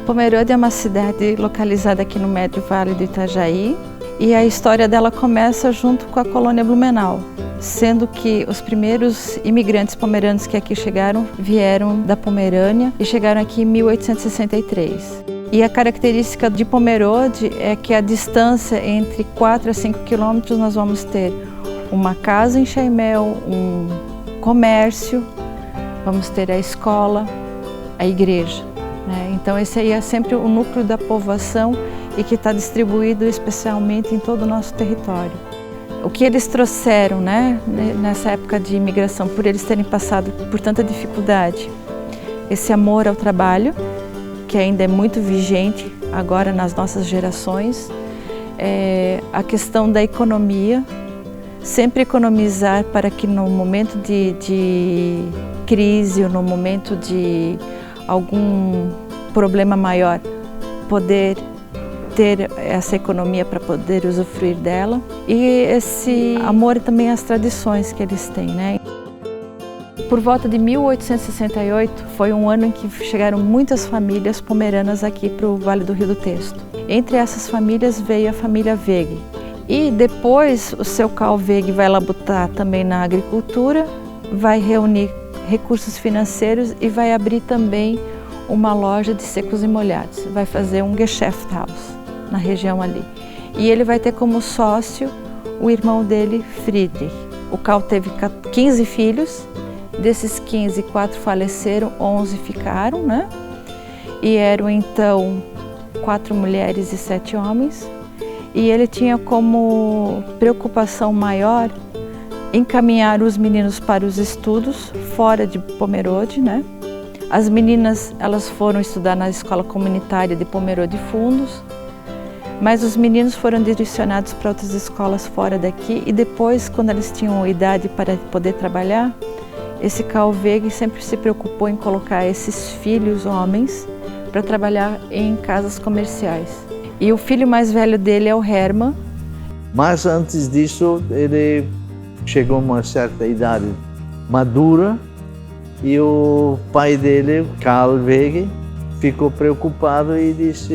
Pomerode é uma cidade localizada aqui no Médio Vale do Itajaí e a história dela começa junto com a colônia Blumenau, sendo que os primeiros imigrantes pomeranos que aqui chegaram vieram da Pomerânia e chegaram aqui em 1863. E a característica de Pomerode é que a distância entre 4 a 5 quilômetros nós vamos ter uma casa em Chaimel, um comércio, vamos ter a escola, a igreja. Então esse aí é sempre o núcleo da povoação e que está distribuído especialmente em todo o nosso território. O que eles trouxeram, nessa época de imigração, por eles terem passado por tanta dificuldade, esse amor ao trabalho, que ainda é muito vigente agora nas nossas gerações, a questão da economia, sempre economizar para que no momento de crise ou no momento de algum problema maior, poder ter essa economia para poder usufruir dela. E esse amor também às tradições que eles têm, Por volta de 1868, foi um ano em que chegaram muitas famílias pomeranas aqui para o Vale do Rio do Testo. Entre essas famílias veio a família Weg. E depois o seu Carl Weg vai labutar também na agricultura, vai reunir recursos financeiros e vai abrir também uma loja de secos e molhados. Vai fazer um Geschäftshaus na região ali. E ele vai ter como sócio o irmão dele, Friedrich. O Carl teve 15 filhos, desses 15, 4 faleceram, 11 ficaram, E eram então 4 mulheres e 7 homens. E ele tinha como preocupação maior encaminhar os meninos para os estudos fora de Pomerode, As meninas, elas foram estudar na escola comunitária de Pomerode Fundos, mas os meninos foram direcionados para outras escolas fora daqui e depois, quando eles tinham idade para poder trabalhar, esse Carl Weg sempre se preocupou em colocar esses filhos homens para trabalhar em casas comerciais. E o filho mais velho dele é o Hermann. Mas antes disso, ele chegou a uma certa idade madura e o pai dele, Carl Weg, ficou preocupado e disse,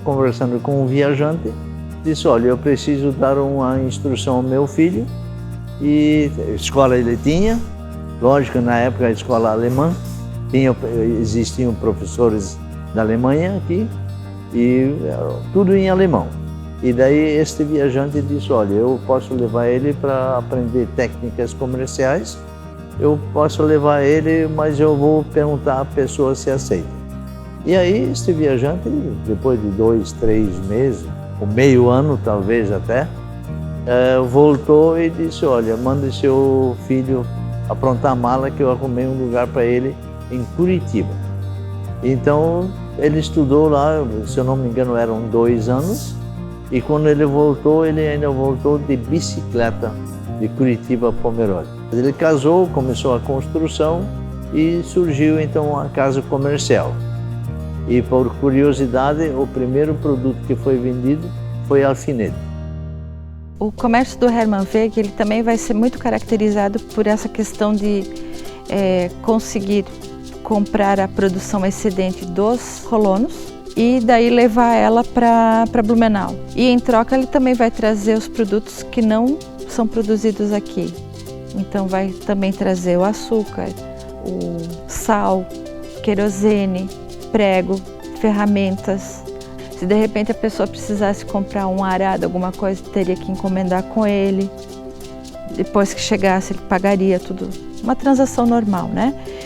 conversando com um viajante, disse, olha, eu preciso dar uma instrução ao meu filho. E a escola ele tinha, lógico, na época a escola alemã, existiam professores da Alemanha aqui e tudo em alemão. E daí este viajante disse, olha, eu posso levar ele para aprender técnicas comerciais, eu posso levar ele, mas eu vou perguntar à pessoa se aceita. E aí este viajante, depois de 2, 3 meses, ou meio ano talvez até, voltou e disse, olha, manda seu filho aprontar a mala que eu arrumei um lugar para ele em Curitiba. Então ele estudou lá, se eu não me engano eram 2 anos, e quando ele voltou, ele ainda voltou de bicicleta de Curitiba a Pomerode. Ele casou, começou a construção e surgiu então a casa comercial. E por curiosidade, o primeiro produto que foi vendido foi alfinete. O comércio do Hermann Weg, ele também vai ser muito caracterizado por essa questão de conseguir comprar a produção excedente dos colonos e daí levar ela para Blumenau. E em troca ele também vai trazer os produtos que não são produzidos aqui. Então vai também trazer o açúcar, o sal, querosene, prego, ferramentas. Se de repente a pessoa precisasse comprar um arado, alguma coisa, teria que encomendar com ele. Depois que chegasse, ele pagaria tudo. Uma transação normal,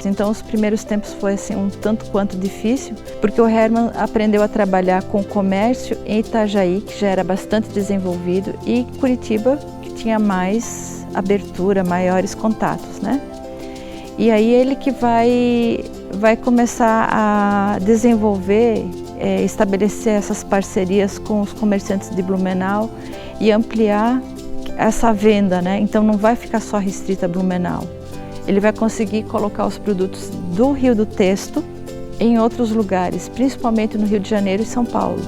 Então os primeiros tempos foi assim um tanto quanto difícil, porque o Hermann aprendeu a trabalhar com comércio em Itajaí, que já era bastante desenvolvido, e Curitiba, que tinha mais abertura, maiores contatos, E aí ele que vai começar a desenvolver, estabelecer essas parcerias com os comerciantes de Blumenau e ampliar essa venda, Então não vai ficar só restrita a Blumenau. Ele vai conseguir colocar os produtos do Rio do Testo em outros lugares, principalmente no Rio de Janeiro e São Paulo.